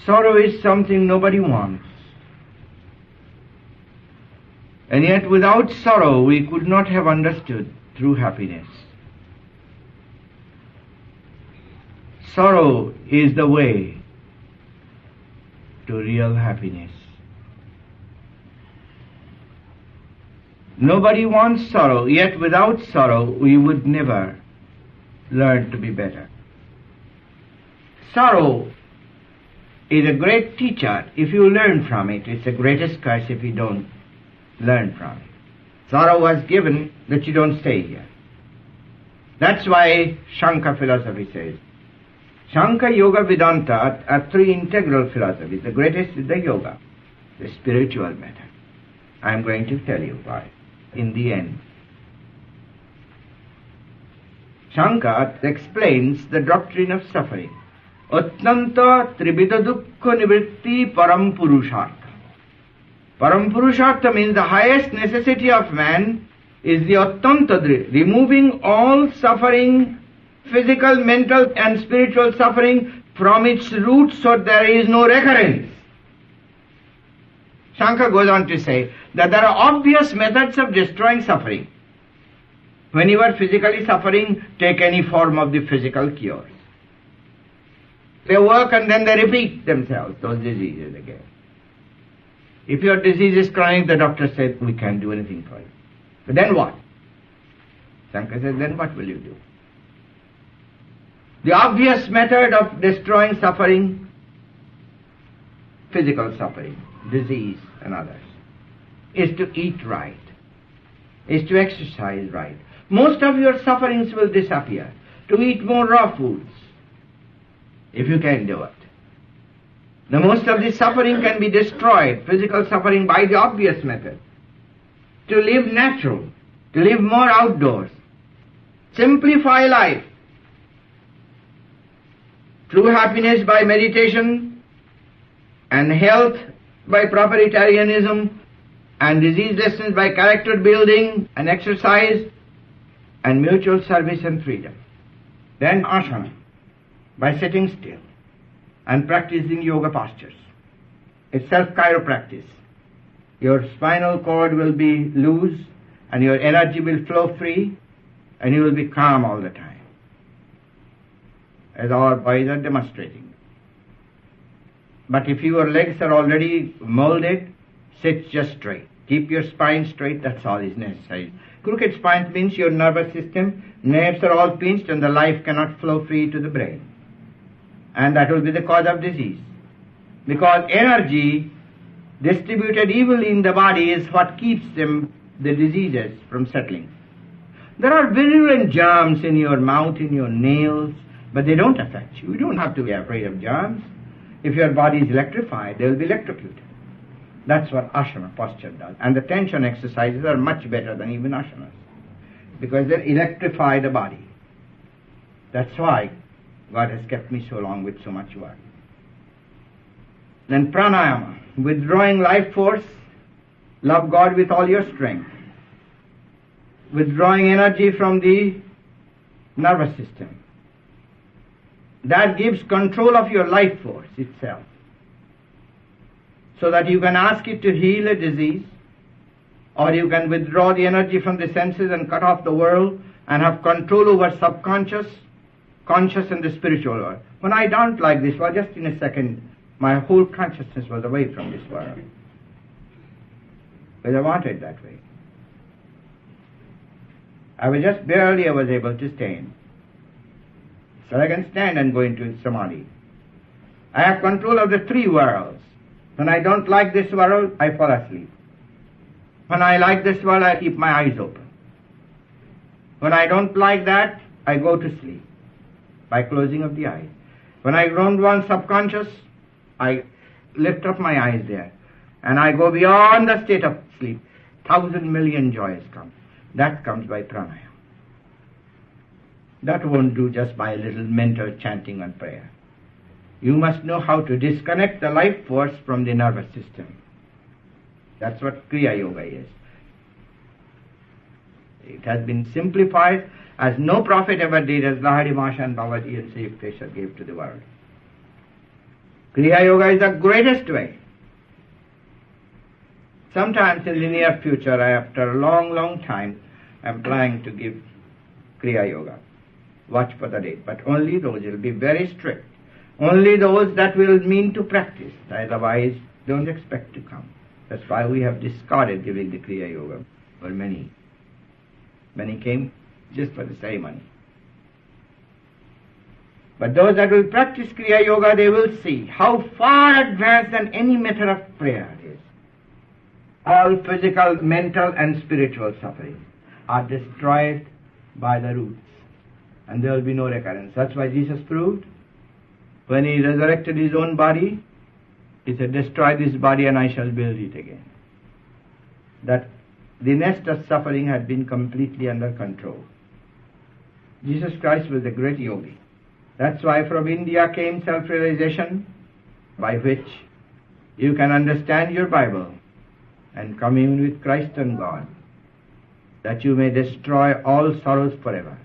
Sorrow is something nobody wants. And yet without sorrow we could not have understood true happiness. Sorrow is the way to real happiness. Nobody wants sorrow, yet without sorrow we would never learn to be better. Sorrow is a great teacher if you learn from it. It's the greatest curse if you don't learn from it. Sorrow was given that you don't stay here. That's why Shankar philosophy says, Shankar, Yoga, Vedanta are three integral philosophies. The greatest is the Yoga, the spiritual method. I am going to tell you why in the end. Shankar explains the doctrine of suffering. Attanta tribida dukkha nivritti param purushartha. Param purushartha means the highest necessity of man is the attanta, removing all suffering, physical, mental and spiritual suffering from its roots so there is no recurrence. Shankar goes on to say that there are obvious methods of destroying suffering. When you are physically suffering, take any form of the physical cures. They work and then they repeat themselves, those diseases again. If your disease is chronic, the doctor says, we can't do anything for you. But then what? Shankar says, then what will you do? The obvious method of destroying suffering, physical suffering, disease and others, is to eat right, is to exercise right. Most of your sufferings will disappear. To eat more raw foods, if you can do it. The most of the suffering can be destroyed, physical suffering, by the obvious method. To live natural, to live more outdoors. Simplify life. True happiness by meditation, and health by properitarianism, and disease lessons by character building and exercise, and mutual service and freedom. Then asana, by sitting still and practicing yoga postures. It's self-chiropractice. Your spinal cord will be loose and your energy will flow free and you will be calm all the time, as our boys are demonstrating. But if your legs are already molded, sit just straight. Keep your spine straight, that's all is necessary. Crooked spine means your nervous system, nerves are all pinched and the life cannot flow free to the brain. And that will be the cause of disease. Because energy distributed evenly in the body is what keeps the diseases from settling. There are virulent germs in your mouth, in your nails, but they don't affect you. You don't have to be afraid of germs. If your body is electrified, they will be electrocuted. That's what asana posture does. And the tension exercises are much better than even asanas, because they electrify the body. That's why God has kept me so long with so much work. Then pranayama, withdrawing life force, love God with all your strength. Withdrawing energy from the nervous system. That gives control of your life force itself, so that you can ask it to heal a disease, or you can withdraw the energy from the senses and cut off the world and have control over subconscious, conscious and the spiritual world. When I don't like this world, just in a second, my whole consciousness was away from this world. Because I wanted that way. I was just barely I was able to stand. So I can stand and go into samadhi. I have control of the three worlds. When I don't like this world, I fall asleep. When I like this world, I keep my eyes open. When I don't like that, I go to sleep by closing of the eyes. When I don't want subconscious, I lift up my eyes there and I go beyond the state of sleep. 1,000 million joys come. That comes by pranayama. That won't do just by a little mental chanting and prayer. You must know how to disconnect the life force from the nervous system. That's what Kriya Yoga is. It has been simplified as no prophet ever did, as Lahari Mahasaya and Babaji and Sri Yukteswar gave to the world. Kriya Yoga is the greatest way. Sometimes in the near future, after a long time, I am planning to give Kriya Yoga. Watch for the date. But only those will be very strict. Only those that will mean to practice. Otherwise, don't expect to come. That's why we have discarded giving the Kriya Yoga. Well, many came just for the ceremony. But those that will practice Kriya Yoga, they will see how far advanced than any method of prayer it is. All physical, mental and spiritual suffering are destroyed by the roots. And there will be no recurrence. That's why Jesus proved when he resurrected his own body, he said, destroy this body and I shall build it again. That the nest of suffering had been completely under control. Jesus Christ was a great yogi. That's why from India came self-realization, by which you can understand your Bible and commune with Christ and God, that you may destroy all sorrows forever.